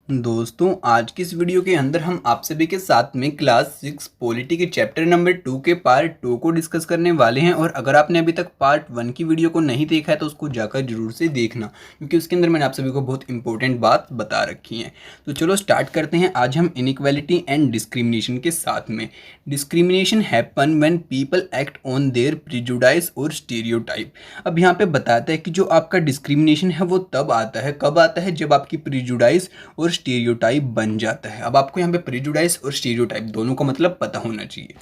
दोस्तों आज की इस वीडियो के अंदर हम आप सभी के साथ में क्लास 6 पॉलिटी के चैप्टर नंबर 2 के पार्ट 2 को डिस्कस करने वाले हैं। और अगर आपने अभी तक पार्ट 1 की वीडियो को नहीं देखा है तो उसको जाकर जरूर से देखना, क्योंकि उसके अंदर मैंने आप सभी को बहुत इंपॉर्टेंट बात बता रखी है। तो चलो स्टार्ट करते हैं। आज हम इनइक्वालिटी एंड डिस्क्रिमिनेशन के साथ में। Discrimination happen when people act on their prejudice और स्टीरियोटाइप। अब यहाँ पे बताता है कि जो आपका डिस्क्रिमिनेशन है वो तब आता है, कब आता है, जब आपकी प्रिजुडाइज और स्टीरियोटाइप बन जाता है। अब आपको यहाँ पे प्रेजुडाइज और स्टीरियोटाइप दोनों का मतलब पता होना चाहिए।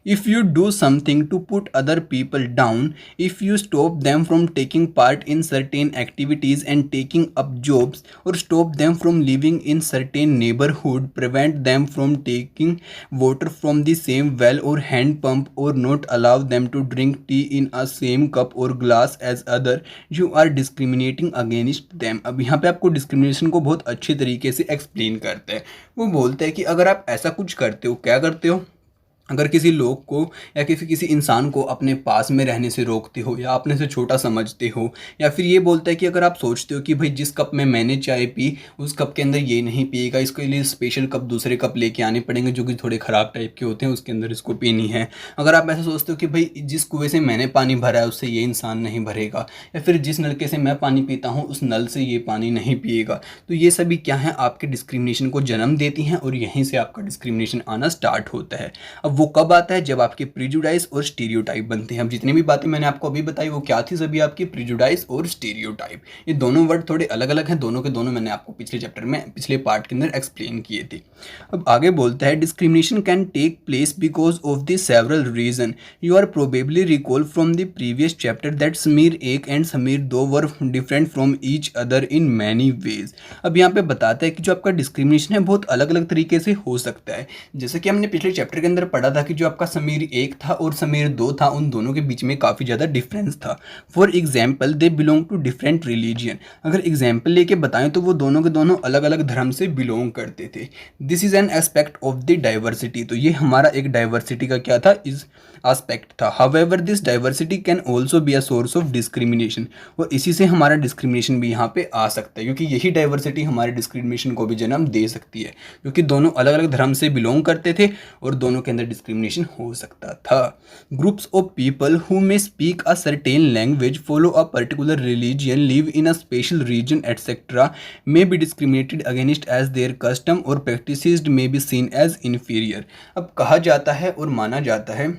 If you do something to put other people down, if you stop them from taking part in certain activities and taking up jobs, और stop them from living in certain neighbourhood, prevent them from taking water from the same well और hand pump, और not allow them to drink tea in a same cup और glass as other, you are discriminating against them. अब यहाँ पे आपको discrimination को बहुत अच्छे तरीके से एक्सप्लेन करते हैं। वो बोलते हैं कि अगर आप ऐसा कुछ करते हो, क्या करते हो, अगर किसी लोग को या किसी इंसान को अपने पास में रहने से रोकते हो या अपने से छोटा समझते हो, या फिर ये बोलता है कि अगर आप सोचते हो कि भाई जिस कप में मैंने चाय पी उस कप के अंदर ये नहीं पिएगा, इसके लिए स्पेशल कप दूसरे कप लेके आने पड़ेंगे जो कि थोड़े ख़राब टाइप के होते हैं, उसके अंदर इसको पीनी है। अगर आप ऐसा सोचते हो कि भाई जिस कुएँ से मैंने पानी भरा है उससे ये इंसान नहीं भरेगा, या फिर जिस नलके से मैं पानी पीता हूँ उस नल से ये पानी नहीं पिएगा, तो ये सभी क्या है, आपके डिस्क्रिमिनेशन को जन्म देती हैं और यहीं से आपका डिस्क्रिमिनेशन आना स्टार्ट होता है। अब वो कब आता है, जब आपके प्रिजुडाइज और स्टीरियोटाइप बनते हैं। अब जितनी भी बातें मैंने आपको अभी बताई वो क्या थी, सभी आपकी प्रिजुडाइज और स्टीरियोटाइप। ये दोनों वर्ड थोड़े अलग अलग हैं, दोनों के दोनों मैंने आपको पिछले चैप्टर में पिछले पार्ट के अंदर एक्सप्लेन किए थे। अब आगे बोलता है discrimination can take place because of the several reason. You are probably recall from the previous chapter that Sameer 1 and Sameer 2 were different from each other in many ways. अब यहाँ पे बताता है कि जो आपका डिस्क्रिमिनेशन है बहुत अलग अलग तरीके से हो सकता है। जैसे कि हमने पिछले चैप्टर के अंदर पढ़ा था कि जो आपका समीर 1 था और समीर 2 था, उन दोनों के बीच में काफ़ी ज़्यादा डिफरेंस था। For example they belong to different religion. अगर एग्जाम्पल लेके बताएं तो वो दोनों के दोनों अलग अलग धर्म से बिलोंग करते थे। This is an aspect of the diversity. तो ये हमारा एक डाइवर्सिटी का क्या था, इस एस्पेक्ट था। However this diversity can also be a source of discrimination. और इसी से हमारा डिस्क्रिमिनेशन भी यहाँ पे आ सकता है, क्योंकि यही डाइवर्सिटी हमारे डिस्क्रिमिनेशन को भी जन्म दे सकती है, क्योंकि दोनों अलग अलग धर्म से बिलोंग करते थे और दोनों के अंदर डिस्क्रिमिनेशन हो सकता था। Groups of people who may speak a certain language, follow a particular religion, live in a special region etcetera may be discriminated against as their custom और practices may be seen as inferior. अब कहा जाता है और माना जाता है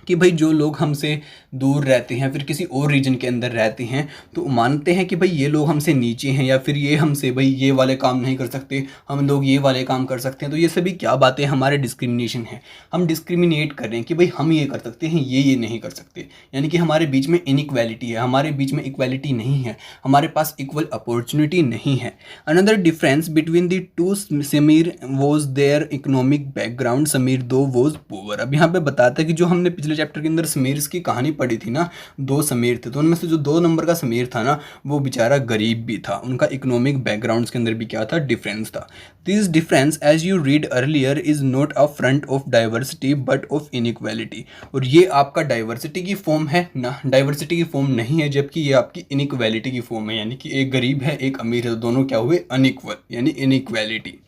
कि भाई जो लोग हमसे दूर रहते हैं, फिर किसी और रीजन के अंदर रहते हैं, तो मानते हैं कि भाई ये लोग हमसे नीचे हैं, या फिर ये हमसे भाई ये वाले काम नहीं कर सकते, हम लोग ये वाले काम कर सकते हैं। तो ये सभी क्या बातें हमारे डिस्क्रिमिनेशन है। हम डिस्क्रिमिनेट कर रहे हैं कि भाई हम ये कर सकते हैं, ये नहीं कर सकते, यानी कि हमारे बीच में इनइक्वालिटी है, हमारे बीच में इक्वालिटी नहीं है, हमारे पास इक्वल अपॉर्चुनिटी नहीं है। Another difference between the two Sameer was their economic background, Sameer 2 was poor. अब यहाँ पे बताता है कि जो हमने पिछले चैप्टर के अंदर समीर की कहानी पढ़ी थी ना, 2 समीर थे, तो उनमें से जो 2 नंबर का समीर था ना वो बेचारा गरीब भी था, उनका इकोनॉमिक बैकग्राउंड के अंदर भी क्या था, डिफरेंस था। This difference as you read earlier is not a front of diversity but of inequality. और ये आपका डाइवर्सिटी की फॉर्म है ना, डाइवर्सिटी की फॉर्म नहीं है, जबकि ये आपकी इनइक्वालिटी की फॉर्म है, यानी कि एक गरीब है एक अमीर है, तो दोनों क्या हुए, अनइक्वल, यानी inequality.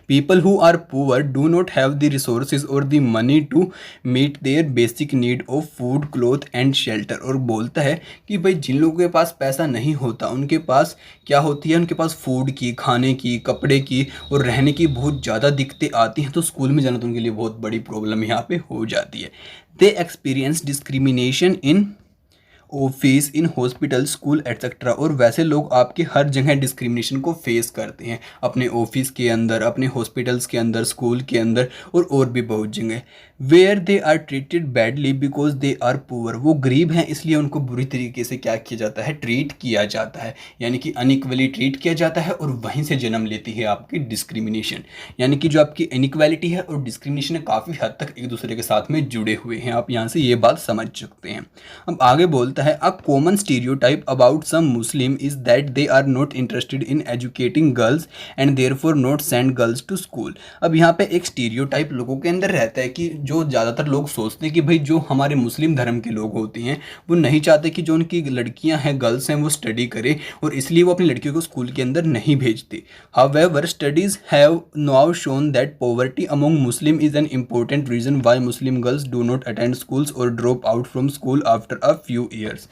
People who are poor do not have the resources or the money to meet their basic need of food, cloth and shelter। और बोलता है कि भाई जिन लोगों के पास पैसा नहीं होता उनके पास क्या होती है, उनके पास फूड की, खाने की, कपड़े की और रहने की बहुत ज़्यादा दिक्कतें आती हैं, तो स्कूल में जाना तो उनके लिए बहुत बड़ी प्रॉब्लम यहाँ पे हो जाती है। They experience discrimination in office, in hospital, school etcetera. और वैसे लोग आपके हर जगह डिस्क्रिमिनेशन को फेस करते हैं, अपने ऑफिस के अंदर, अपने हॉस्पिटल्स के अंदर, स्कूल के अंदर और भी बहुत जगह। Where they are treated badly because they are poor. वो गरीब हैं इसलिए उनको बुरी तरीके से क्या किया जाता है, ट्रीट किया जाता है, यानी कि अनइक्वली ट्रीट किया जाता है, और वहीं से जन्म लेती है आपकी डिस्क्रिमिनेशन। यानी कि जो आपकी इनइक्वालिटी है और डिस्क्रिमिनेशन है काफ़ी हद तक एक दूसरे के साथ में जुड़े हुए हैं, आप यहाँ से ये बात समझ सकते हैं। अब आगे बोलता है a common stereotype about some Muslim is that they are not interested in educating girls and therefore not send girls to school. अब यहाँ पे एक स्टीरियोटाइप लोगों के अंदर रहता है कि जो ज़्यादातर लोग सोचते हैं कि भाई जो हमारे मुस्लिम धर्म के लोग होते हैं वो नहीं चाहते कि जो उनकी लड़कियां हैं, गर्ल्स हैं, वो स्टडी करें, और इसलिए वो अपनी लड़कियों को स्कूल के अंदर नहीं भेजते। However studies have now shown that poverty among Muslim is an important reason why Muslim girls do not attend schools और drop out from school after a few years.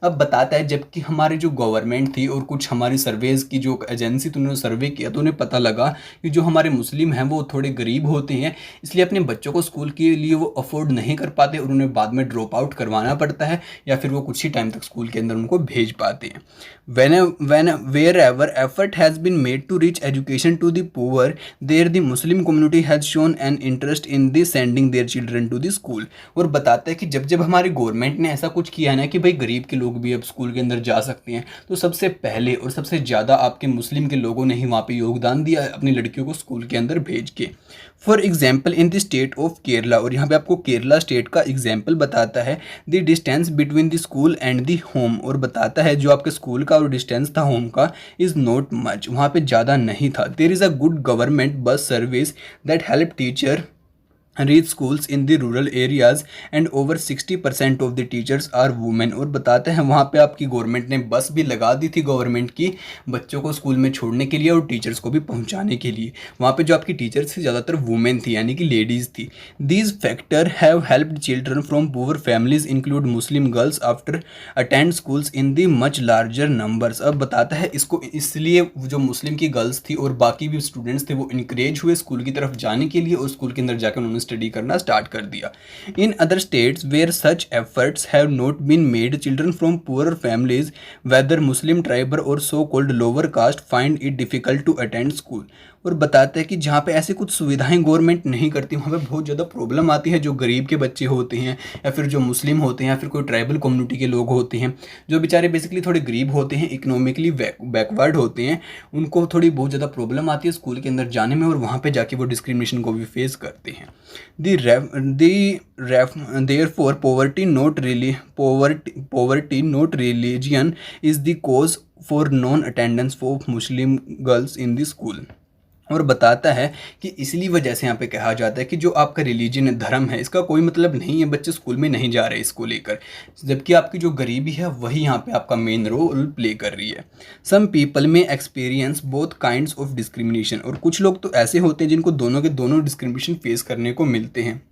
अब बताता है जबकि हमारी जो गवर्नमेंट थी और कुछ हमारी सर्वेज की जो एजेंसी थी उन्होंने सर्वे किया तो उन्हें पता लगा कि जो हमारे मुस्लिम हैं वो थोड़े गरीब होते हैं, इसलिए अपने बच्चों को स्कूल के लिए वो अफोर्ड नहीं कर पाते और उन्हें बाद में ड्रॉप आउट करवाना पड़ता है, या फिर वो कुछ ही टाइम तक स्कूल के अंदर उनको भेज पाते हैं। Wherever effort has been made to reach education to the poor, there the Muslim community has shown an interest in the sending their children to the school। और बताता है कि जब हमारी गवर्नमेंट ने ऐसा कुछ किया ना कि भाई गरीब के लोग भी अब स्कूल के अंदर जा सकते हैं, तो सबसे पहले और सबसे ज़्यादा आपके मुस्लिम के लोगों ने ही वहाँ पे योगदान दिया अपनी लड़कियों को स्कूल के अंदर भेज के। For example in the state of Kerala, और यहाँ पे आपको केरला स्टेट का एग्जाम्पल बताता है, the distance between the school and the home, और बताता है जो आपके स्कूल का और डिस्टेंस था होम का इज़ नॉट मच, वहाँ पे ज़्यादा नहीं था। There is a good government bus service that help teacher reach schools in the rural areas and over 60% of the teachers are women. और बताते हैं वहाँ पे आपकी गवर्नमेंट ने बस भी लगा दी थी गवर्नमेंट की बच्चों को स्कूल में छोड़ने के लिए और टीचर्स को भी पहुँचाने के लिए। वहाँ पे जो आपकी टीचर्स थी ज़्यादातर वुमेन थी, यानी कि लेडीज़ थी। These factor have helped children from poor families include Muslim girls after attend schools in the much larger numbers. अब बताता है इसको इसलिए जो मुस्लिम की गर्ल्स थी और बाकी भी स्टूडेंट्स थे वो इनक्रेज हुए स्कूल की तरफ जाने के लिए और स्कूल के अंदर जाकर उन्होंने स्टडी करना स्टार्ट कर दिया। In other states where such efforts have not been made, children from poor families whether Muslim tribal और so called lower caste find it difficult to attend school. और बताते हैं कि जहाँ पे ऐसे कुछ सुविधाएं गवर्नमेंट नहीं करती वहाँ पे बहुत ज़्यादा प्रॉब्लम आती है। जो गरीब के बच्चे होते हैं या फिर जो मुस्लिम होते हैं या फिर कोई ट्राइबल कम्युनिटी के लोग होते हैं जो बेचारे बेसिकली थोड़े गरीब होते हैं, इकोनॉमिकली बैकवर्ड होते हैं, उनको थोड़ी बहुत ज़्यादा प्रॉब्लम आती है स्कूल के अंदर जाने में और वहाँ पर जाके वो डिस्क्रिमिनेशन को भी फेस करते हैं। Therefore poverty not religion is the cause for non-attendance of Muslim girls in the school। और बताता है कि इसलिए वजह से यहाँ पे कहा जाता है कि जो आपका रिलीजन है, धर्म है, इसका कोई मतलब नहीं है बच्चे स्कूल में नहीं जा रहे इसको लेकर, जबकि आपकी जो गरीबी है वही यहाँ पे आपका मेन रोल प्ले कर रही है। सम पीपल में experience both kinds of discrimination, और कुछ लोग तो ऐसे होते हैं जिनको दोनों के दोनों डिस्क्रिमिनेशन फेस करने को मिलते हैं।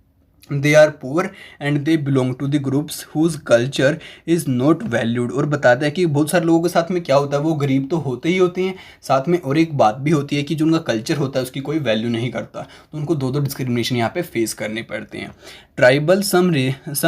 They are poor and they belong to the groups whose culture is not valued। और बताता है कि बहुत सारे लोगों के साथ में क्या होता है, वो गरीब तो होते ही होते हैं, साथ में और एक बात भी होती है कि जो उनका कल्चर होता है उसकी कोई वैल्यू नहीं करता, तो उनको दो डिस्क्रिमिनेशन यहाँ पे फेस करने पड़ते हैं। Tribal some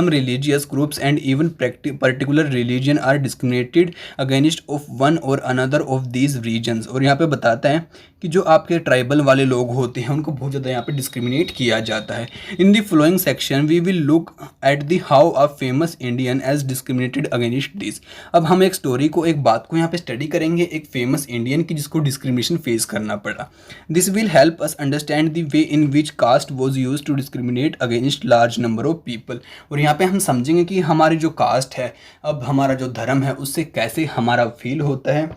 religious groups and even particular religion are discriminated against of one or another of these regions। और यहाँ पे बताता है कि जो आपके ट्राइबल वाले लोग होते हैं उनको बहुत ज़्यादा यहाँ पे डिस्क्रिमिनेट किया जाता है। In the following section we will look at the how a famous Indian as discriminated against this. अब हम एक स्टोरी को, एक बात को यहाँ पे स्टडी करेंगे, एक फेमस इंडियन की जिसको डिस्क्रिमिनेशन फेस करना पड़ा। This will help us understand the way in which caste was use to discriminate against large number of people. और यहाँ पे हम समझेंगे कि हमारी जो कास्ट है, अब हमारा जो धर्म है, उससे कैसे हमारा फील होता है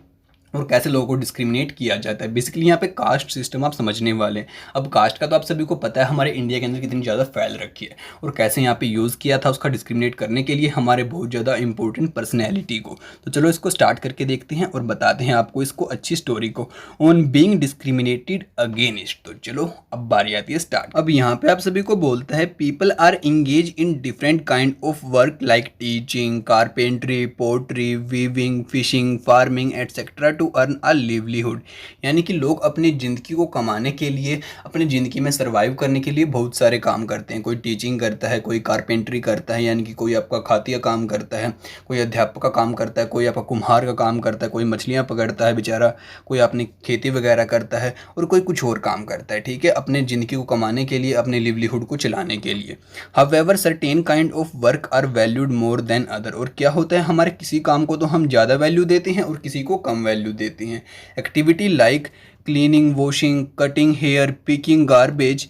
और कैसे लोगों को डिस्क्रिमिनेट किया जाता है। बेसिकली यहाँ पे कास्ट सिस्टम आप समझने वाले हैं। अब कास्ट का तो आप सभी को पता है हमारे इंडिया के अंदर कितनी ज़्यादा फैल रखी है और कैसे यहाँ पे यूज़ किया था उसका डिस्क्रिमिनेट करने के लिए हमारे बहुत ज़्यादा इंपॉर्टेंट पर्सनैलिटी को। तो चलो इसको स्टार्ट करके देखते हैं और बताते हैं आपको इसको अच्छी स्टोरी को, ऑन बीइंग डिस्क्रिमिनेटेड अगेंस्ट। तो चलो अब बारी आती है स्टार्ट। अब यहाँ पे आप सभी को बोलता है people are engage in different kind of work like teaching, carpentry, pottery, weaving, fishing, farming etcetera to earn a livelihood. यानी कि लोग अपनी ज़िंदगी को कमाने के लिए, अपनी ज़िंदगी में सर्वाइव करने के लिए बहुत सारे काम करते हैं। कोई टीचिंग करता है, कोई कारपेंट्री करता है यानी कि कोई आपका खातिया काम करता है, कोई अध्यापक का काम करता है, कोई आपका कुम्हार का काम करता है, कोई मछलियाँ पकड़ता है बेचारा, कोई अपनी खेती वगैरह करता है और कोई कुछ और काम करता है, ठीक है, अपने ज़िंदगी को कमाने के लिए, अपने लिवलीहुड को चलाने के लिए। However certain kind of work are valued more than other. और क्या होता है, हमारे किसी काम को तो हम ज़्यादा वैल्यू देते हैं और किसी को कम वैल्यू देते हैं। Activity like cleaning, washing, cutting hair, picking garbage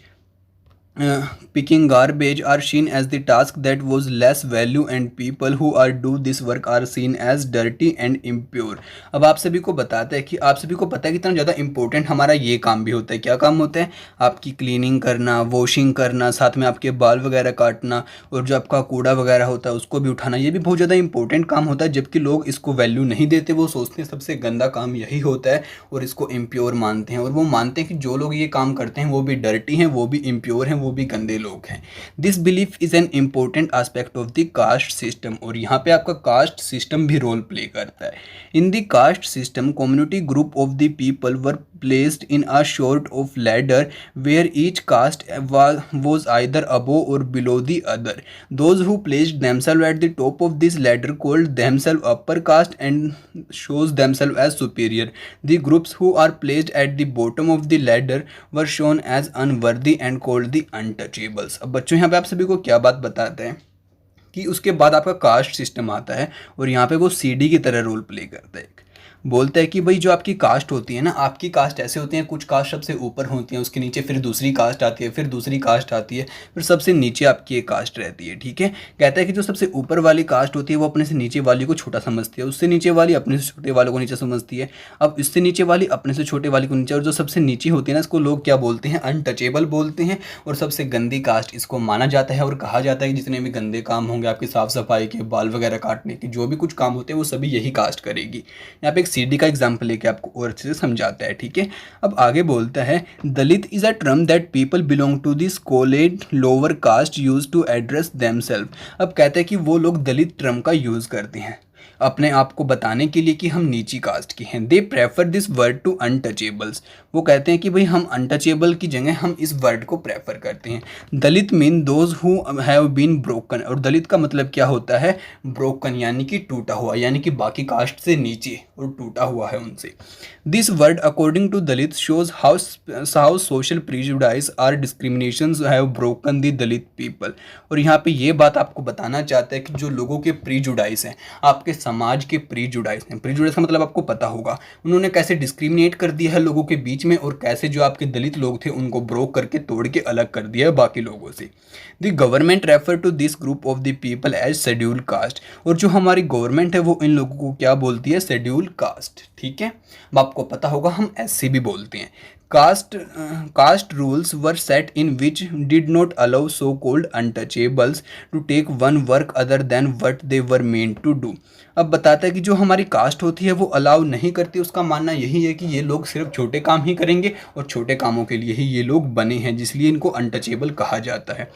picking garbage are seen as the task that was less value and people who are do this work are seen as dirty and impure। अब आप सभी को बताता है कि आप सभी को पता है कितना ज़्यादा इंपॉर्टेंट हमारा ये काम भी होता है। क्या काम होता है? आपकी क्लीनिंग करना, वॉशिंग करना, साथ में आपके बाल वगैरह काटना और जो आपका कूड़ा वगैरह होता है उसको भी उठाना, ये भी बहुत ज़्यादा इंपॉर्टेंट काम होता है। जबकि लोग इसको वैल्यू नहीं देते, वो सोचते हैं सबसे गंदा काम यही होता है और इसको इम्प्योर मानते हैं। और वो मानते हैं कि जो लोग ये काम करते हैं वो भी डर्टी हैं, वो भी इम्प्योर हैं, वो भी गंदे लोग हैं। This belief is an important aspect of the caste system. और यहाँ पे आपका कास्ट सिस्टम भी रोल प्ले करता है। In the caste system community group of the people were placed in a sort of ladder where each caste was either above or below the other. Those who placed themselves at the top of this ladder called themselves upper caste and shows themselves as superior. The groups who are placed at the bottom of the ladder were shown as unworthy and called the untouchables। अब बच्चों यहाँ पे आप सभी को क्या बात बताते हैं कि उसके बाद आपका कास्ट सिस्टम आता है और यहाँ पे वो सीडी की तरह रोल प्ले करता है। बोलता है कि भाई जो आपकी कास्ट होती है ना, आपकी कास्ट ऐसे होती हैं, कुछ कास्ट सबसे ऊपर होती हैं, उसके नीचे फिर दूसरी कास्ट आती है, फिर दूसरी कास्ट आती है, फिर सबसे नीचे आपकी एक कास्ट रहती है। ठीक है, कहता है कि जो सबसे ऊपर वाली कास्ट होती है वो अपने से नीचे वाली को छोटा समझती है, उससे नीचे वाली अपने से छोटे वालों को नीचे समझती है, अब इससे नीचे वाली अपने से छोटे वाली को नीचे। और जो सबसे नीचे होती है ना, इसको लोग क्या बोलते हैं? अनटचेबल बोलते हैं। और सबसे गंदी कास्ट इसको माना जाता है और कहा जाता है कि जितने भी गंदे काम होंगे आपकी साफ़ सफाई के, बाल वगैरह काटने के, जो भी कुछ काम होते हैं वो सभी यही कास्ट करेगी। यहाँ पे एक सीडी का एग्जाम्पल लेके आपको और अच्छे से समझाता है। ठीक है, अब आगे बोलता है Dalit is a term that people belong to this called lower caste use to address themself. अब कहता है कि वो लोग दलित टर्म का यूज करते हैं अपने आप को बताने के लिए कि हम नीची कास्ट के हैं। They prefer this word to untouchables. वो कहते हैं कि भाई हम अनटचेबल की जगह हम इस वर्ड को प्रेफर करते हैं। Dalit mean those who have been broken. और दलित का मतलब क्या होता है? ब्रोकन, यानी कि टूटा हुआ, यानी कि बाकी कास्ट से नीचे और टूटा हुआ है उनसे। This word according to Dalit shows how social prejudices are discriminations have broken the Dalit people. और यहाँ पे ये बात आपको बताना चाहता है कि जो लोगों के प्रीजुडाइज हैं, आपके समाज के प्रीजुडाइज हैं, प्रीजुडाइज का मतलब आपको पता होगा, उन्होंने कैसे डिस्क्रिमिनेट कर दिया है लोगों के बीच में और कैसे जो आपके दलित लोग थे उनको ब्रोक करके तोड़ के अलग कर दिया है बाकी लोगों से। The government refer to this group of the people as schedule caste. और जो हमारी गवर्नमेंट है वो इन लोगों को क्या बोलती है? Schedule caste. ठीक है, अब आपको पता होगा हम एससी भी बोलते हैं। Caste rules were set in which did not allow so-called untouchables to take one work other than what they were meant to do। अब बताता है कि जो हमारी कास्ट होती है वो अलाउ नहीं करती, उसका मानना यही है कि ये लोग सिर्फ छोटे काम ही करेंगे और छोटे कामों के लिए ही ये लोग बने हैं, जिसलिए इनको अनटचेबल कहा जाता है।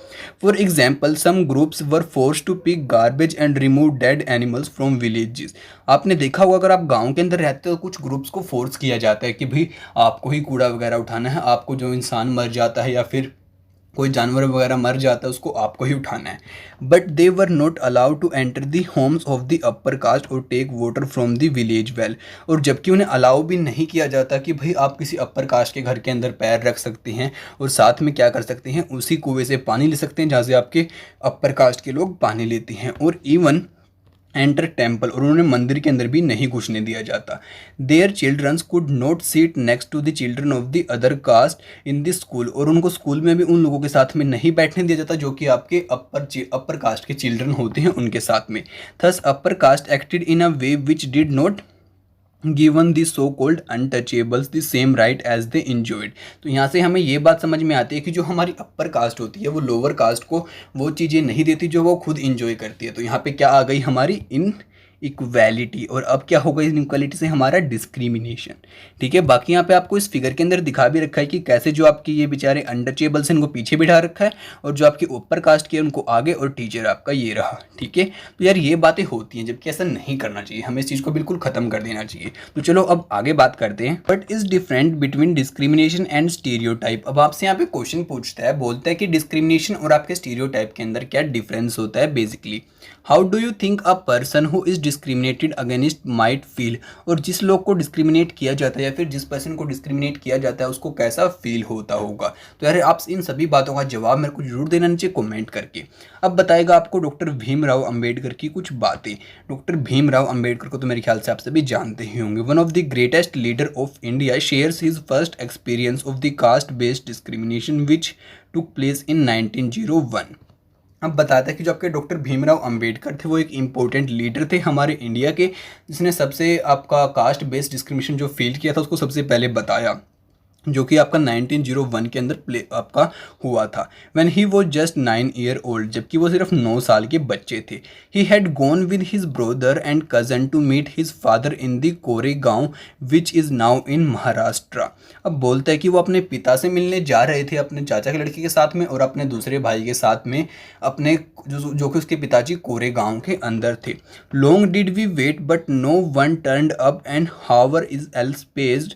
For example some groups were force to pick garbage and remove dead animals from villages. आपने देखा होगा अगर आप गाँव के अंदर रहते हो, कुछ ग्रुप्स को फोर्स किया जाता है कि भाई आपको ही कूड़ा वगैरह उठाना है, आपको जो इंसान मर जाता है या फिर कोई जानवर वगैरह मर जाता है उसको आपको ही उठाना है। But they were not allowed to enter the homes of the upper caste और take water from the village well. और जबकि उन्हें अलाउ भी नहीं किया जाता कि भाई आप किसी अपर कास्ट के घर के अंदर पैर रख सकते हैं और साथ में क्या कर सकते हैं, उसी कुएं से पानी ले सकते हैं जहाँ से आपके अपर कास्ट के लोग पानी लेते हैं। और इवन एंटर टेम्पल, और उन्होंने मंदिर के अंदर भी नहीं घुसने दिया जाता। Their childrens could not sit next to the children of the other caste in this school. और उनको स्कूल में भी उन लोगों के साथ में नहीं बैठने दिया जाता जो कि आपके अपर कास्ट के चिल्ड्रन होते हैं उनके साथ में। Thus upper caste acted in a way which did not given the so called untouchables the same right as they enjoyed. तो यहाँ से हमें ये बात समझ में आती है कि जो हमारी अपर कास्ट होती है वो लोअर कास्ट को वो चीज़ें नहीं देती जो वो खुद इंजॉय करती है। तो यहाँ पे क्या आ गई हमारी इन इक्वालिटी। और अब क्या होगा इस इक्वालिटी से? हमारा डिस्क्रिमिनेशन। ठीक है, बाकी यहाँ पे आपको इस फिगर के अंदर दिखा भी रखा है कि कैसे जो आपकी ये बेचारे अनटचेबल्स हैं इनको पीछे बिठा रखा है और जो आपके ऊपर कास्ट के उनको आगे, और टीचर आपका ये रहा। ठीक है, तो यार ये बातें होती हैं जबकि ऐसा नहीं करना चाहिए, हमें इस चीज़ को बिल्कुल ख़त्म कर देना चाहिए। तो चलो अब आगे बात करते हैं। But is different between discrimination and stereotype. अब आपसे यहाँ पे क्वेश्चन पूछता है, बोलता है कि डिस्क्रिमिनेशन और आपके स्टीरियोटाइप के अंदर क्या डिफरेंस होता है basically. How do you think a person who is discriminated against might feel, और जिस लोग को डिस्क्रिमिनेट किया जाता है या फिर जिस पर्सन को डिस्क्रिमिनेट किया जाता है उसको कैसा फील होता होगा। तो यार आप इन सभी बातों का जवाब मेरे को जरूर देना नीचे कमेंट करके। अब बताएगा आपको डॉक्टर भीमराव अंबेडकर की कुछ बातें। डॉक्टर भीमराव अंबेडकर को तो मेरे ख्याल से आप सभी जानते ही होंगे। One of the greatest leader of India shares his first experience of the cast based discrimination which took place in 1901। अब बताता है कि जो आपके डॉक्टर भीमराव अंबेडकर थे वो एक इम्पोर्टेंट लीडर थे हमारे इंडिया के, जिसने सबसे आपका कास्ट बेस्ड डिस्क्रिमिनेशन जो फील किया था उसको सबसे पहले बताया, जो कि आपका 1901 के अंदर आपका हुआ था। When he was just 9 year old, जबकि वो सिर्फ 9 साल के बच्चे थे। He had gone with his brother and cousin to meet his father in the Koregaon which is now in Maharashtra. अब बोलता है कि वो अपने पिता से मिलने जा रहे थे अपने चाचा के लड़के के साथ में और अपने दूसरे भाई के साथ में, अपने जो कि उसके पिताजी कोरेगांव के अंदर थे। Long did we wait but no one turned up and hour elapsed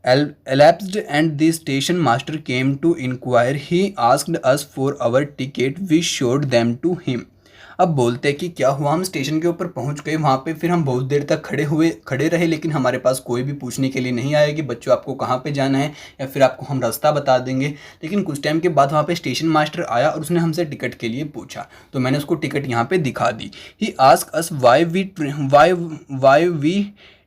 elapsed and the station master came to inquire. He asked us for our ticket. We showed them to him. अब बोलते हैं कि क्या हुआ, हम station के ऊपर पहुंच गए, वहाँ पे फिर हम बहुत देर तक खड़े रहे, लेकिन हमारे पास कोई भी पूछने के लिए नहीं आया कि बच्चों आपको कहाँ पे जाना है या फिर आपको हम रास्ता बता देंगे। लेकिन कुछ टाइम के बाद वहाँ पे स्टेशन मास्टर आया और उसने हमसे टिकट के लिए पूछा, तो मैंने उसको टिकट यहाँ पे दिखा दी। He ask us why we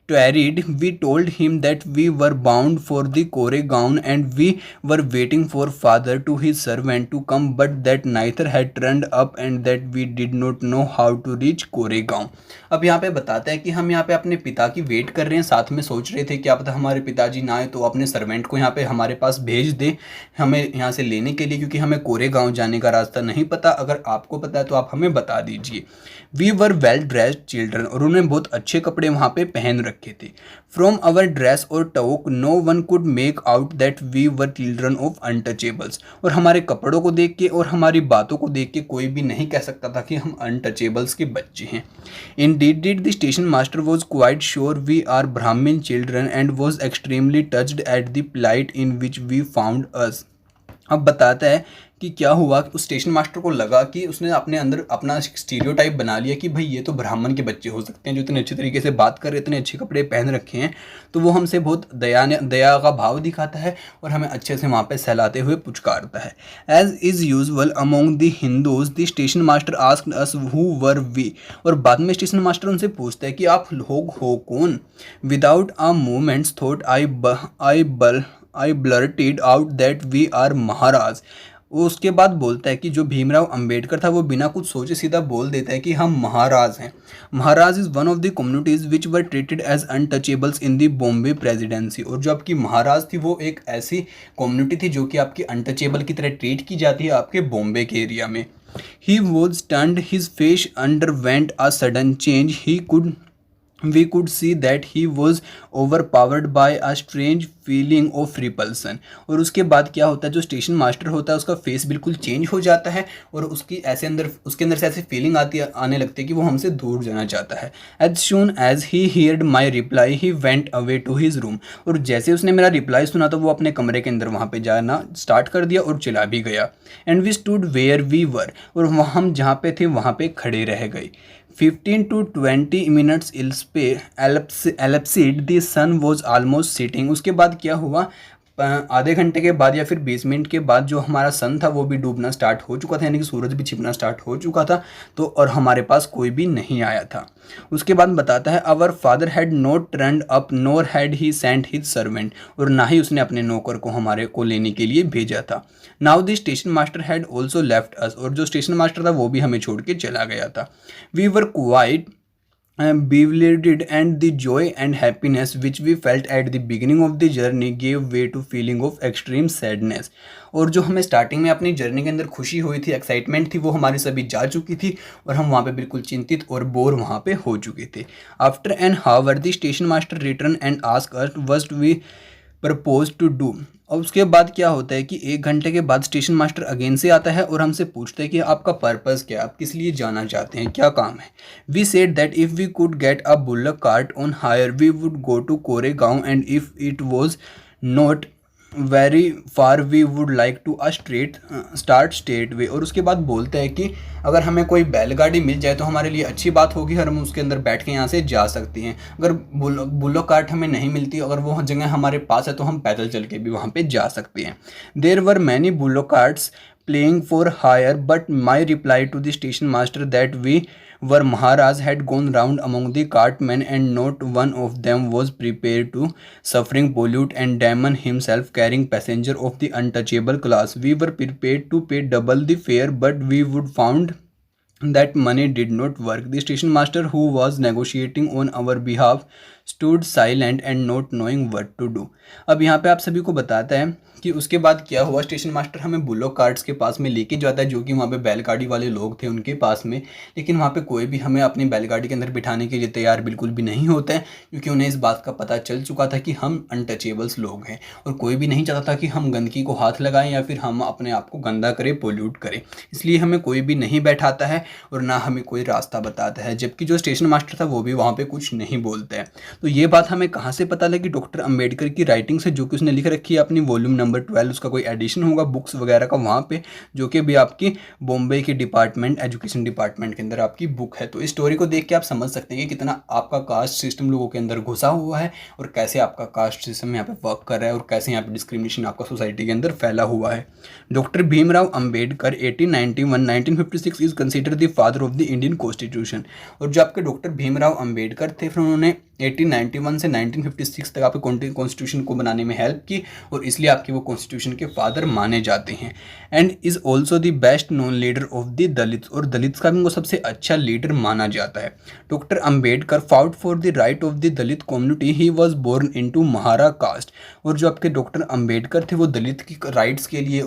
tarried. We told him that we were bound for the Koregaon and we were waiting for father to his servant to come, but that neither had turned up and that we did not know how to reach Koregaon. अब यहाँ पे बताता है कि हम यहाँ पे अपने पिता की वेट कर रहे हैं, साथ में सोच रहे थे क्या पता हमारे पिताजी ना आए तो अपने सर्वेंट को यहाँ पे हमारे पास भेज दें हमें यहाँ से लेने के लिए, क्योंकि हमें कोरेगांव जाने का रास्ता नहीं पता। अगर आपको पता है तो आप हमें बता दीजिए। We were well dressed children, और उन्होंने बहुत अच्छे कपड़े वहाँ पे पहन रखे थे। From our dress or talk no one could make out that we were children of untouchables, और हमारे कपड़ों को देख के और हमारी बातों को देख के कोई भी नहीं कह सकता था कि हम अनटचेबल्स के बच्चे हैं। Indeed, the station master was quite sure we are Brahmin children and was extremely touched at the plight in which we found us. अब बताता है कि क्या हुआ, उस स्टेशन मास्टर को लगा कि उसने अपने अंदर अपना स्टीरियोटाइप बना लिया कि भाई ये तो ब्राह्मण के बच्चे हो सकते हैं जो इतने अच्छे तरीके से बात कर रहे, इतने अच्छे कपड़े पहन रखे हैं, तो वो हमसे बहुत दया का भाव दिखाता है और हमें अच्छे से वहाँ पे सहलाते हुए पुचकारता है। As is usual among the Hindus the station master asked us who were we, और बाद में स्टेशन मास्टर उनसे पूछता है कि आप लोग हो कौन। Without a moment's thought I blurted out that we are Maharaj. वो उसके बाद बोलता है कि जो भीमराव अंबेडकर था वो बिना कुछ सोचे सीधा बोल देता है कि हम महाराज हैं। Maharaj is one of the communities which were treated as untouchables in the Bombay presidency, और जो आपकी महाराज थी वो एक ऐसी कम्युनिटी थी जो कि आपकी अनटचेबल की तरह ट्रीट की जाती है आपके बॉम्बे के एरिया में। He was stunned, his face underwent a sudden change, we could see that he was overpowered by a strange feeling of repulsion। और उसके बाद क्या होता है, जो स्टेशन मास्टर होता है उसका फेस बिल्कुल चेंज हो जाता है और उसके अंदर से ऐसी फीलिंग आने लगती है कि वो हमसे दूर जाना चाहता है। As soon as he heard my reply he went away to his room, और जैसे उसने मेरा रिप्लाई सुना तो वो अपने कमरे के अंदर वहाँ पे जाना स्टार्ट कर दिया और चला भी गया। And we stood where we were, और वहाँ हम जहाँ पे थे वहाँ पे खड़े रह गए। 15 to 20 minutes elapsed, the sun was almost setting। उसके बाद क्या हुआ, आधे घंटे के बाद या फिर 20 मिनट के बाद जो हमारा सन था वो भी डूबना स्टार्ट हो चुका था, यानी कि सूरज भी छिपना स्टार्ट हो चुका था। तो और हमारे पास कोई भी नहीं आया था। उसके बाद बताता है our father had not turned up nor had he sent his servant, और ना ही उसने अपने नौकर को हमारे को लेने के लिए भेजा था। Now the station master had also left अस, और जो स्टेशन मास्टर था वो भी हमें छोड़ के चला गया था। We were quite bewildered, and the joy and happiness which we felt at the beginning of the journey gave way to feeling of extreme sadness। और जो हमें स्टार्टिंग में अपनी जर्नी के अंदर खुशी हुई थी, एक्साइटमेंट थी, वो हमारी सभी जा चुकी थी और हम वहाँ पे बिल्कुल चिंतित और बोर वहाँ पे हो चुके थे। After an hour the station master return and ask us what we propose to do. और उसके बाद क्या होता है कि 1 घंटे के बाद स्टेशन मास्टर अगेन से आता है और हमसे पूछता है कि आपका पर्पज़ क्या है, आप किस लिए जाना चाहते हैं, क्या काम है। We said that if we could get a bullock cart on hire we would go to Koregaon, and if it was not very far we would like to start straight way. और उसके बाद बोलते हैं कि अगर हमें कोई बैलगाड़ी मिल जाए तो हमारे लिए अच्छी बात होगी और हम उसके अंदर बैठ के यहाँ से जा सकते हैं। अगर बुलो कार्ट हमें नहीं मिलती, अगर वो जगह हमारे पास है तो हम पैदल चल के भी वहाँ पे जा सकते हैं। There were many bullock carts playing for hire, but my reply to the station master that we were Maharaj had gone round among the cartmen and not one of them was prepared to suffering pollute and Damon himself carrying passenger of the untouchable class. We were prepared to pay double the fare, but we would found that money did not work. The station master who was negotiating on our behalf stood silent and not knowing what to do. अब यहाँ पे आप सभी को बताता है कि उसके बाद क्या हुआ। स्टेशन मास्टर हमें बुलो कार्ट्स के पास में लेके जाता है, जो कि वहाँ पे बैलगाड़ी वाले लोग थे उनके पास में, लेकिन वहाँ पे कोई भी हमें अपनी बैलगाड़ी के अंदर बिठाने के लिए तैयार बिल्कुल भी नहीं होता है, क्योंकि उन्हें इस बात का पता चल चुका था कि हम अनटचेबल्स लोग हैं और कोई भी नहीं चाहता था कि हम गंदगी को हाथ लगाएं या फिर हम अपने आप को गंदा करें, पोल्यूट करें। इसलिए हमें कोई भी नहीं बैठाता है और ना हमें कोई रास्ता बताता है, जबकि जो स्टेशन मास्टर था वो भी वहाँ पे कुछ नहीं बोलता है। तो ये बात हमें कहाँ से पता लगी? डॉक्टर अंबेडकर की राइटिंग से, जो कि उसने लिख रखी है अपनी वॉल्यूम नंबर 12, उसका कोई एडिशन होगा बुक्स वगैरह का वहाँ पे, जो कि भी आपकी बॉम्बे के डिपार्टमेंट एजुकेशन डिपार्टमेंट के अंदर आपकी बुक है। तो इस स्टोरी को देख के आप समझ सकते हैं कि कितना आपका कास्ट सिस्टम लोगों के अंदर घुसा हुआ है और कैसे आपका कास्ट सिस्टम यहाँ पे वर्क कर रहा है और कैसे यहाँ पे डिस्क्रिमिनेशन आपका सोसाइटी के अंदर फैला हुआ है। Doctor Bhimrao Ambedkar 1891-1956 is consider the father of the Indian constitution. और जो आपके डॉक्टर भीमराव अंबेडकर थे, फिर उन्होंने 1891 से 1956 तक आपके कॉन्स्टिट्यूशन को बनाने में हेल्प की और इसलिए आपके वो कॉन्स्टिट्यूशन के फादर माने जाते हैं। And is also the best known leader of the Dalits, और दलित्स का भी उनको सबसे अच्छा लीडर माना जाता है। Doctor Ambedkar fought for the right of the Dalit community, he was born in to Mahar caste. और जो आपके डॉक्टर अंबेडकर थे वो दलित की राइट्स के लिए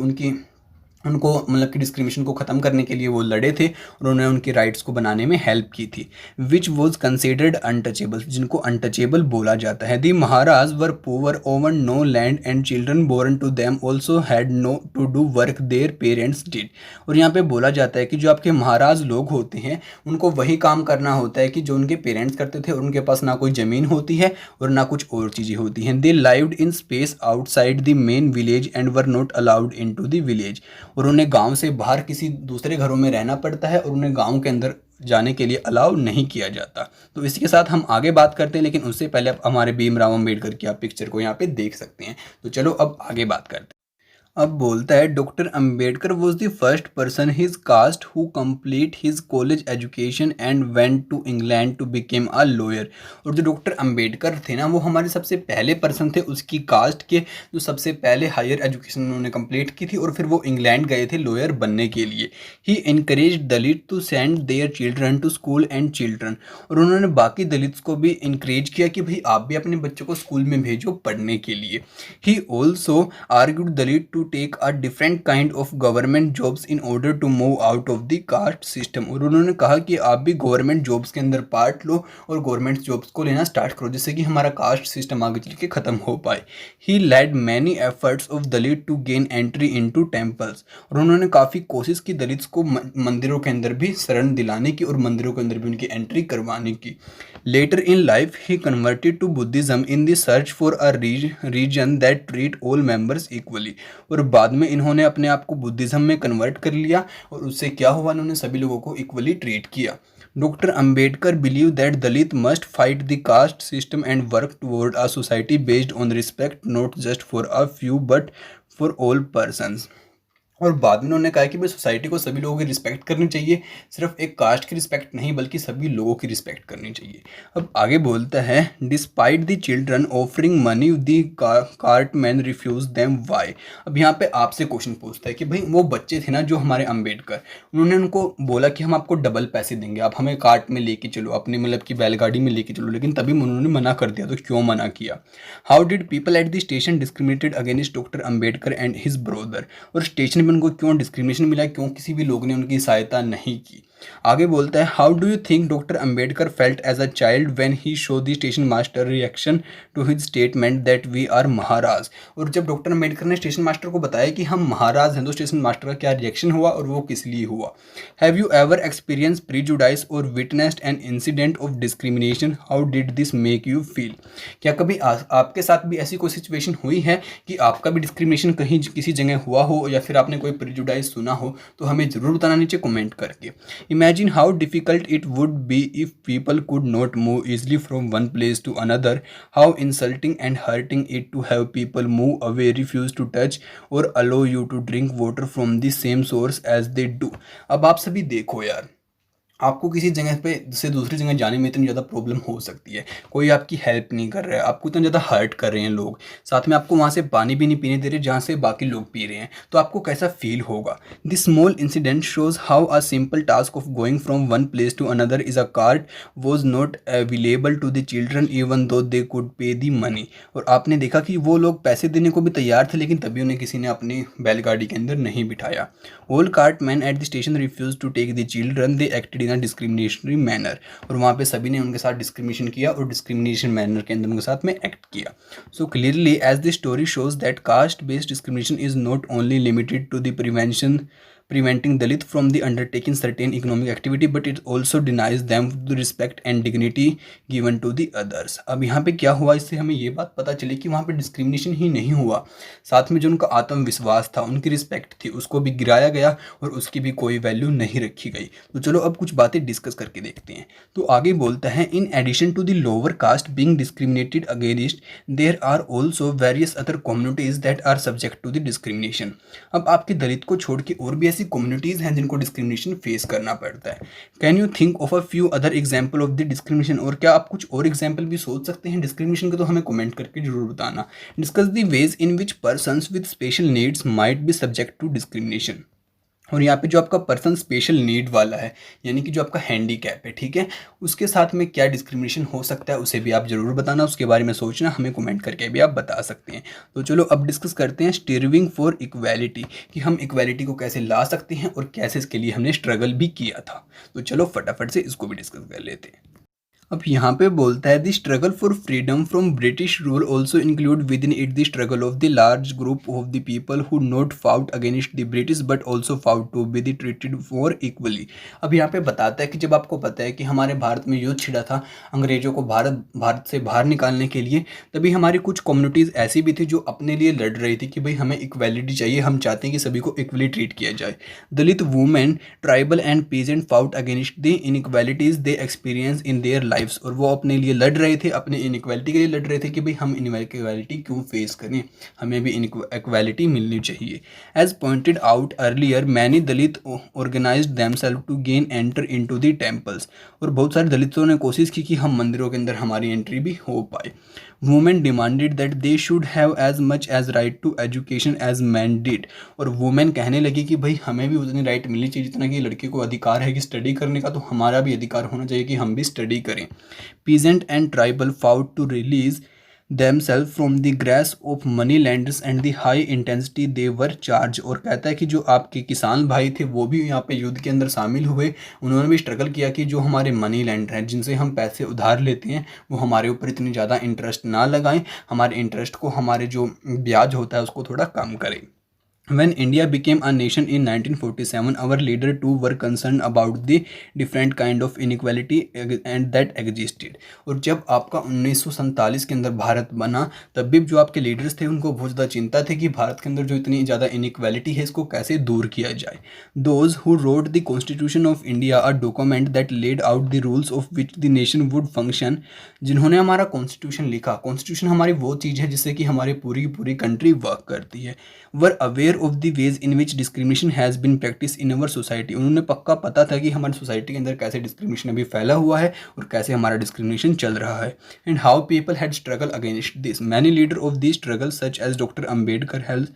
उनको मतलब कि डिस्क्रिमिनेशन को ख़त्म करने के लिए वो लड़े थे और उन्होंने उनकी राइट्स को बनाने में हेल्प की थी। विच वॉज कंसिडर्ड अनटचेबल, जिनको अनटचेबल बोला जाता है। The Maharaj were poor, owned no land and children born to them also had no to do work their parents did. और यहाँ पे बोला जाता है कि जो आपके महाराज लोग होते हैं उनको वही काम करना होता है कि जो उनके पेरेंट्स करते थे, और उनके पास ना कोई ज़मीन होती है और ना कुछ और चीज़ें होती हैं। They lived in space outside the main village and were not allowed in to the village. और उन्हें गांव से बाहर किसी दूसरे घरों में रहना पड़ता है और उन्हें गांव के अंदर जाने के लिए अलाउ नहीं किया जाता। तो इसी के साथ हम आगे बात करते हैं, लेकिन उससे पहले आप हमारे भीमराव अंबेडकर की आप पिक्चर को यहाँ पे देख सकते हैं। तो चलो अब आगे बात करते हैं। अब बोलता है doctor Ambedkar was the first person his caste who complete his college education and went to England to became a lawyer. और जो डॉक्टर अंबेडकर थे ना, वो हमारे सबसे पहले पर्सन थे उसकी कास्ट के जो सबसे पहले हायर एजुकेशन उन्होंने कंप्लीट की थी और फिर वो इंग्लैंड गए थे लॉयर बनने के लिए। He encourage Dalit to send their children to school and children. और उन्होंने बाकी दलित्स को भी इनकरेज किया कि भाई आप भी अपने बच्चों को स्कूल में भेजो पढ़ने के लिए। He also argued Dalit to take a different kind of government jobs in order to move out of the caste system। और उन्होंने कहा कि आप भी गवर्नमेंट जॉब्स के अंदर पार्ट लो और गवर्नमेंट जॉब्स को लेना स्टार्ट करो, जिससे कि हमारा कास्ट सिस्टम आगे चल के ख़त्म हो पाए। ही led many efforts of Dalit to gain entry into temples। और उन्होंने काफ़ी कोशिश की दलित्स को मंदिरों के अंदर भी शरण दिलाने की और मंदिरों के अंदर भी उनकी एंट्री करवाने की। Later in life, he converted to Buddhism in the search for a region that treat all members equally। और बाद में इन्होंने अपने आप को बुद्धिज़्म में कन्वर्ट कर लिया और उससे क्या हुआ, इन्होंने सभी लोगों को इक्वली ट्रीट किया। Doctor Ambedkar believe that Dalit must fight the caste system and work toward a society based on respect not just for a few but for all persons. और बाद में उन्होंने कहा कि भाई सोसाइटी को सभी लोगों की रिस्पेक्ट करनी चाहिए, सिर्फ एक कास्ट की रिस्पेक्ट नहीं बल्कि सभी लोगों की रिस्पेक्ट करनी चाहिए। अब आगे बोलता है despite the children offering money the cartman refuse them why. अब यहाँ पे आपसे क्वेश्चन पूछता है कि भाई वो बच्चे थे ना जो हमारे अंबेडकर, उन्होंने उनको बोला कि हम आपको डबल पैसे देंगे, आप हमें कार्ट में लेके चलो, अपने मतलब की बैलगाड़ी में लेके चलो, लेकिन तभी उन्होंने मना कर दिया। तो क्यों मना किया? How did people at the station discriminated against doctor Ambedkar and his brother. और स्टेशन उनको क्यों डिस्क्रिमिनेशन मिला, क्यों किसी भी लोग ने उनकी सहायता नहीं की। आगे बोलता है, how do you think doctor Ambedkar felt as a child when he show the station master reaction to his statement that we are Maharaj. और जब डॉक्टर अम्बेडकर ने स्टेशन मास्टर को बताया कि हम महाराज हैं, तो स्टेशन मास्टर का क्या रिएक्शन हुआ और वो किस लिए हुआ। हैव यू एवर एक्सपीरियंस प्रीजुडाइस और witnessed an incident of discrimination, how did this make you feel. क्या कभी आपके साथ भी ऐसी कोई सिचुएशन हुई है कि आपका भी डिस्क्रिमिनेशन कहीं किसी जगह हुआ हो, या फिर आपने कोई प्रीजुडाइस सुना हो, तो हमें ज़रूर बताना नीचे कमेंट करके। Imagine how difficult it would be if people could not move easily from one place to another. How insulting and hurting it to have people move away, refuse to touch, or allow you to drink water from the same source as they do. अब आप सभी देखो यार, आपको किसी जगह पे से दूसरी जगह जाने में इतनी ज़्यादा प्रॉब्लम हो सकती है, कोई आपकी हेल्प नहीं कर रहा है, आपको इतना ज़्यादा हर्ट कर रहे हैं लोग, साथ में आपको वहाँ से पानी भी नहीं पीने दे रहे जहाँ से बाकी लोग पी रहे हैं, तो आपको कैसा फील होगा। This small incident shows how a simple task of going from one place to another is a cart was not available to the children even though they could पे दी मनी। और आपने देखा कि वो लोग पैसे देने को भी तैयार थे, लेकिन तभी उन्हें किसी ने अपनी बैलगाड़ी के अंदर नहीं बिठाया। All cart man at the station refuse to take the children, they acted in a discriminationary manner. और वहाँ पे सभी ने उनके साथ डिस्क्रिमिनेशन किया और डिस्क्रिमिनेशन मैनर के अंदर उनके साथ में एक्ट किया। So clearly as the story shows that caste based discrimination is not only limited to the preventing Dalit from the undertaking certain economic activity, but it also denies them the respect and dignity given to the others। अब यहाँ पे क्या हुआ, इससे हमें ये बात पता चली कि वहाँ पे डिस्क्रिमिनेशन ही नहीं हुआ, साथ में जो उनका आत्मविश्वास था, उनकी रिस्पेक्ट थी, उसको भी गिराया गया और उसकी भी कोई वैल्यू नहीं रखी गई। तो चलो अब कुछ बातें डिस्कस करके देखते हैं। तो आगे बोलता है, in addition to the lower caste being discriminated against, there are also various other communities that are subject to the discrimination. अब आपके दलित को छोड़ के और भी ऐसी कम्युनिटीज हैं जिनको डिस्क्रिमिनेशन फेस करना पड़ता है। Can you think of a few other example of the discrimination. और क्या आप कुछ और एग्जाम्पल भी सोच सकते हैं डिस्क्रिमिनेशन के, तो हमें कमेंट करके जरूर बताना। Discuss the ways in which persons with special needs might be subject to discrimination. और यहाँ पे जो आपका पर्सन स्पेशल नीड वाला है, यानी कि जो आपका हैंडीकैप है, ठीक है, उसके साथ में क्या डिस्क्रिमिनेशन हो सकता है, उसे भी आप ज़रूर बताना, उसके बारे में सोचना, हमें कमेंट करके भी आप बता सकते हैं। तो चलो अब डिस्कस करते हैं स्ट्रीविंग फॉर इक्वालिटी, कि हम इक्वालिटी को कैसे ला सकते हैं और कैसे इसके लिए हमने स्ट्रगल भी किया था। तो चलो फटाफट से इसको भी डिस्कस कर लेते हैं। अब यहाँ पे बोलता है, the struggle for freedom from British rule also include with in it the struggle of the large group of the people who not fought against the British but also fought to be the treated for equally. अब यहाँ पे बताता है कि जब आपको पता है कि हमारे भारत में युद्ध छिड़ा था अंग्रेजों को भारत से बाहर निकालने के लिए, तभी हमारी कुछ कम्युनिटीज़ ऐसी भी थी जो अपने लिए लड़ रही थी कि भाई हमें इक्वालिटी चाहिए, हम चाहते हैं कि सभी को इक्वली ट्रीट किया जाए। Dalit women, tribal and peasant fought against the inequalities they experience in their life. और वो अपने लिए लड़ रहे थे, अपने इनइक्वालिटी के लिए लड़ रहे थे कि भाई हम इनइक्वालिटी क्यों फेस करें, हमें भी इनइक्वालिटी मिलनी चाहिए। As pointed out earlier, many Dalit organized themselves to gain enter into the temples. और बहुत सारे दलितों ने कोशिश की कि हम मंदिरों के अंदर हमारी एंट्री भी हो पाए। Women demanded that they should have as much as right to education as man did. और वुमेन कहने लगी कि भाई हमें भी उतनी राइट मिलनी चाहिए जितना कि लड़के को अधिकार है कि स्टडी करने का, तो हमारा भी अधिकार होना चाहिए कि हम भी स्टडी करें। Peasant and tribal fought to release themselves from the grasp of money lenders and the high intensity they were charged। और कहता है कि जो आपके किसान भाई थे वो भी यहाँ पे युद्ध के अंदर शामिल हुए, उन्होंने भी स्ट्रगल किया कि जो हमारे मनी लैंडर हैं जिनसे हम पैसे उधार लेते हैं वो हमारे ऊपर इतनी ज़्यादा इंटरेस्ट ना लगाएं, हमारे इंटरेस्ट को, हमारे जो ब्याज होता है उसको थोड़ा कम करें। When India became a nation in 1947, our leader too were concerned about the different kind of inequality and that existed। और जब आपका 1947 के अंदर भारत बना, तब भी जो आपके लीडर्स थे उनको बहुत ज़्यादा चिंता थी कि भारत के अंदर जो इतनी ज़्यादा इनइक्वालिटी है इसको कैसे दूर किया जाए। Those who wrote the Constitution of India, a document that laid out the rules of which the nation would function। जिन्होंने हमारा कॉन्स्टिट्यूशन लिखा, कॉन्स्टिट्यूशन हमारी वो चीज़ है जिससे कि हमारी पूरी की पूरी कंट्री वर्क करती है। Were aware of the ways in which discrimination has been practice in our society. उन्होंने पक्का पता था कि हमारी सोसाइटी के अंदर कैसे डिस्क्रिमिनेशन अभी फैला हुआ है और कैसे हमारा डिस्क्रिमिनेशन चल रहा है। And how people had struggle against this. Many leader of this struggle such as doctor Ambedkar health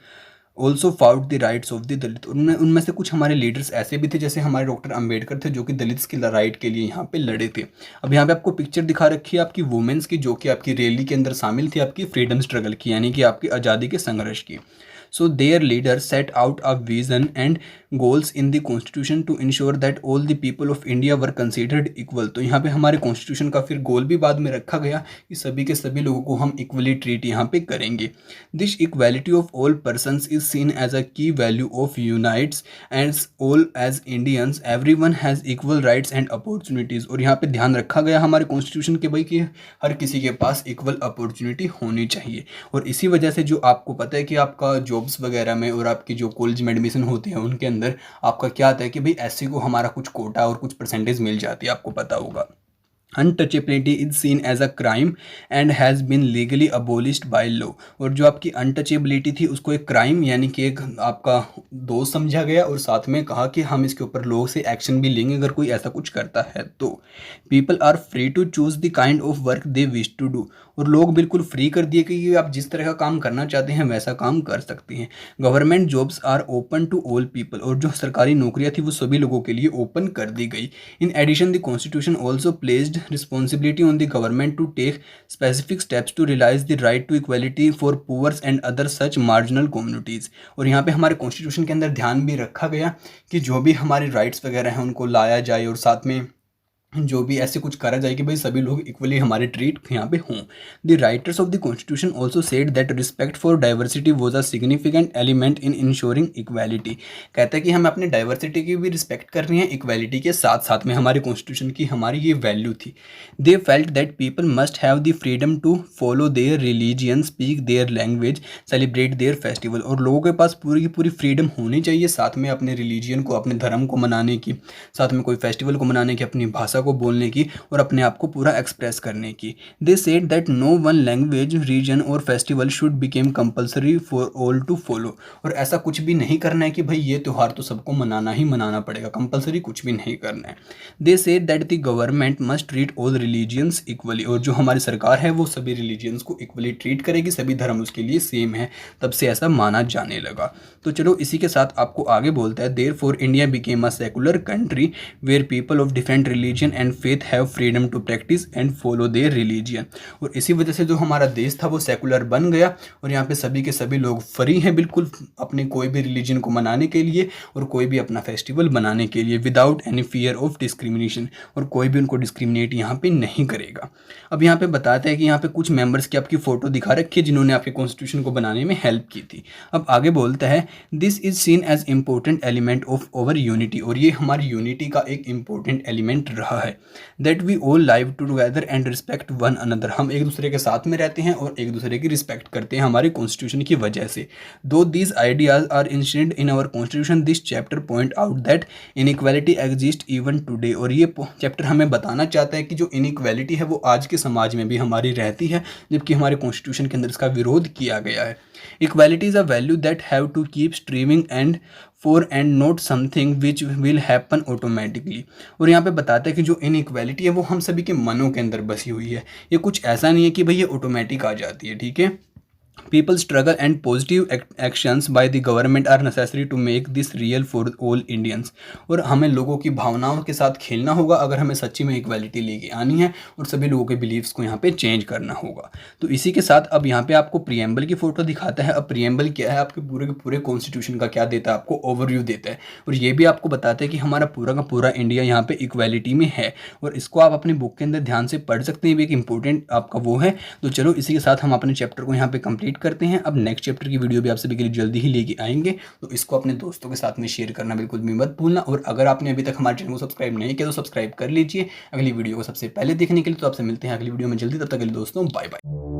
also fought the rights of the Dalit. उनमें से कुछ हमारे लीडर्स ऐसे भी थे जैसे हमारे डॉक्टर अम्बेडकर थे जो कि दलित की राइट के लिए यहाँ पे लड़े थे। अब यहाँ पे आपको पिक्चर दिखा रखी है आपकी वुमेन्स की, जो कि आपकी रैली के अंदर शामिल थी आपकी फ्रीडम स्ट्रगल की, यानी कि आपकी आज़ादी के संघर्ष की। So their leaders set out a vision and goals in the constitution to ensure that all the people of India were considered equal। तो यहाँ पे हमारे कॉन्स्टिट्यूशन का फिर गोल भी बाद में रखा गया कि सभी के सभी लोगों को हम इक्वली ट्रीट यहाँ पे करेंगे। This equality of all persons is seen as a key value of unites as all as Indians everyone has equal rights and opportunities. और यहाँ पे ध्यान रखा गया हमारे कॉन्स्टिट्यूशन के भाई कि हर किसी के पास इक्वल अपॉर्चुनिटी होनी चाहिए। और इसी वजह से जो आपको पता है कि आपका जॉब्स वगैरह में और आपकी जो कॉलेज में एडमिशन होती है उनके अंदर आपका क्या आता है कि भाई एससी को हमारा कुछ कोटा और कुछ परसेंटेज मिल जाती है, आपको पता होगा। Untouchability is seen as a crime and has been legally abolished by law. और जो आपकी अनटचेबिलिटी थी उसको एक क्राइम यानी कि एक आपका दोष समझा गया और साथ में कहा कि हम इसके ऊपर लॉ से एक्शन भी लेंगे अगर कोई ऐसा कुछ करता है तो। People are free to choose the kind of work they wish to do. और लोग बिल्कुल फ्री कर दिए कि आप जिस तरह का काम करना चाहते हैं वैसा काम कर सकते हैं। Government jobs are open to all people. और जो सरकारी नौकरियां थी वो सभी लोगों के लिए ओपन कर दी गई। In addition the constitution also placed responsibility on the government to take specific steps to realize the right to equality for poor and other such marginal communities। और यहाँ पे हमारे कॉन्स्टिट्यूशन के अंदर ध्यान भी रखा गया कि जो भी हमारे राइट्स वगैरह हैं उनको लाया जाए और साथ में जो भी ऐसे कुछ करा जाए कि भाई सभी लोग इक्वली हमारे ट्रीट यहाँ पे हों। The writers of the constitution also said that respect for diversity was a significant element in ensuring equality. कहता है कि हमें अपने डाइवर्सिटी की भी रिस्पेक्ट करनी है, इक्वालिटी के साथ साथ में हमारे कॉन्स्टिट्यूशन की हमारी ये वैल्यू थी। They felt that people must have the freedom to follow their religion, speak their language, celebrate their festival. और लोगों के पास पूरी की पूरी फ्रीडम होनी चाहिए साथ में अपने रिलीजियन को, अपने धर्म को मनाने की, साथ में कोई फेस्टिवल को मनाने की, अपनी भाषा को बोलने की और अपने आप को पूरा एक्सप्रेस करने की। They said that no one language, region और festival should became compulsory for all to follow. और ऐसा कुछ भी नहीं करना है कि भाई ये त्यौहार तो सबको मनाना ही मनाना पड़ेगा, कंपल्सरी कुछ भी नहीं करना है। दे said that the government must treat all religions equally. और जो हमारी सरकार है वो सभी रिलीजियंस को इक्वली ट्रीट करेगी, सभी धर्म उसके लिए सेम है, तब से ऐसा माना जाने लगा। तो चलो इसी के साथ आपको आगे बोलता है, therefore India became a secular country where people of different religion and faith have freedom to practice and follow their religion. और इसी वजह से जो हमारा देश था वो सेकुलर बन गया और यहाँ पे सभी के सभी लोग फ्री हैं बिल्कुल अपने कोई भी रिलीजन को मनाने के लिए और कोई भी अपना फेस्टिवल बनाने के लिए without any fear of discrimination. और कोई भी उनको डिस्क्रिमिनेट यहाँ पे नहीं करेगा। अब यहाँ पे बताते हैं कि यहाँ पे कुछ मेंबर्स की आपकी फ़ोटो दिखा रखी है जिन्होंने आपके कॉन्स्टिट्यूशन को बनाने में हेल्प की थी। अब आगे बोलता है, this is seen as important element of our unity. और ये हमारी यूनिटी का एक इम्पोर्टेंट एलिमेंट रहा है। That we all live together and respect one another. हम एक दूसरे के साथ में रहते हैं और एक दूसरे की रिस्पेक्ट करते हैं हमारे कॉन्स्टिट्यूशन की वजह से। Though these ideas are instant in our constitution, this chapter point out that inequality exist even today. और ये चैप्टर हमें बताना चाहता है कि जो इनइक्वालिटी है वो आज के समाज में भी हमारी रहती है, जबकि हमारे कॉन्स्टिट्यूशन के अंदर इसका विरोध किया गया है। Equality is a value that have to keep streaming and for and not something which will happen automatically. और यहाँ पे बताता है कि जो इनइक्वालिटी है वो हम सभी के मनों के अंदर बसी हुई है, ये कुछ ऐसा नहीं है कि भाई ये ऑटोमेटिक आ जाती है, ठीक है। People struggle and positive actions by the government are necessary to make this real for all Indians। और हमें लोगों की भावनाओं के साथ खेलना होगा अगर हमें सच्ची में इक्वालिटी लेके आनी है और सभी लोगों के बिलीव्स को यहाँ पे चेंज करना होगा। तो इसी के साथ अब यहाँ पे आपको प्रियम्बल की फ़ोटो दिखाता है। अब प्रियम्बल क्या है, आपके पूरे के पूरे कॉन्स्टिट्यूशन का क्या देता है, आपको ओवरव्यू देता है और ये भी आपको बताता है कि हमारा पूरा का पूरा इंडिया यहाँ पे इक्वालिटी में है। और इसको आप अपनी बुक के अंदर ध्यान से पढ़ सकते हैं, भी एक इंपॉर्टेंट आपका वो है। तो चलो इसी के साथ हम अपने चैप्टर को यहाँ पे कंप्लीट करते हैं। अब नेक्स्ट चैप्टर की वीडियो भी आप सभी के लिए जल्दी ही लेके आएंगे, तो इसको अपने दोस्तों के साथ में शेयर करना बिल्कुल भी मत भूलना। और अगर आपने अभी तक हमारे चैनल को सब्सक्राइब नहीं किया तो सब्सक्राइब कर लीजिए अगली वीडियो को सबसे पहले देखने के लिए। तो आपसे मिलते हैं अगली वीडियो में जल्दी, तब तक के लिए दोस्तों बाय बाय।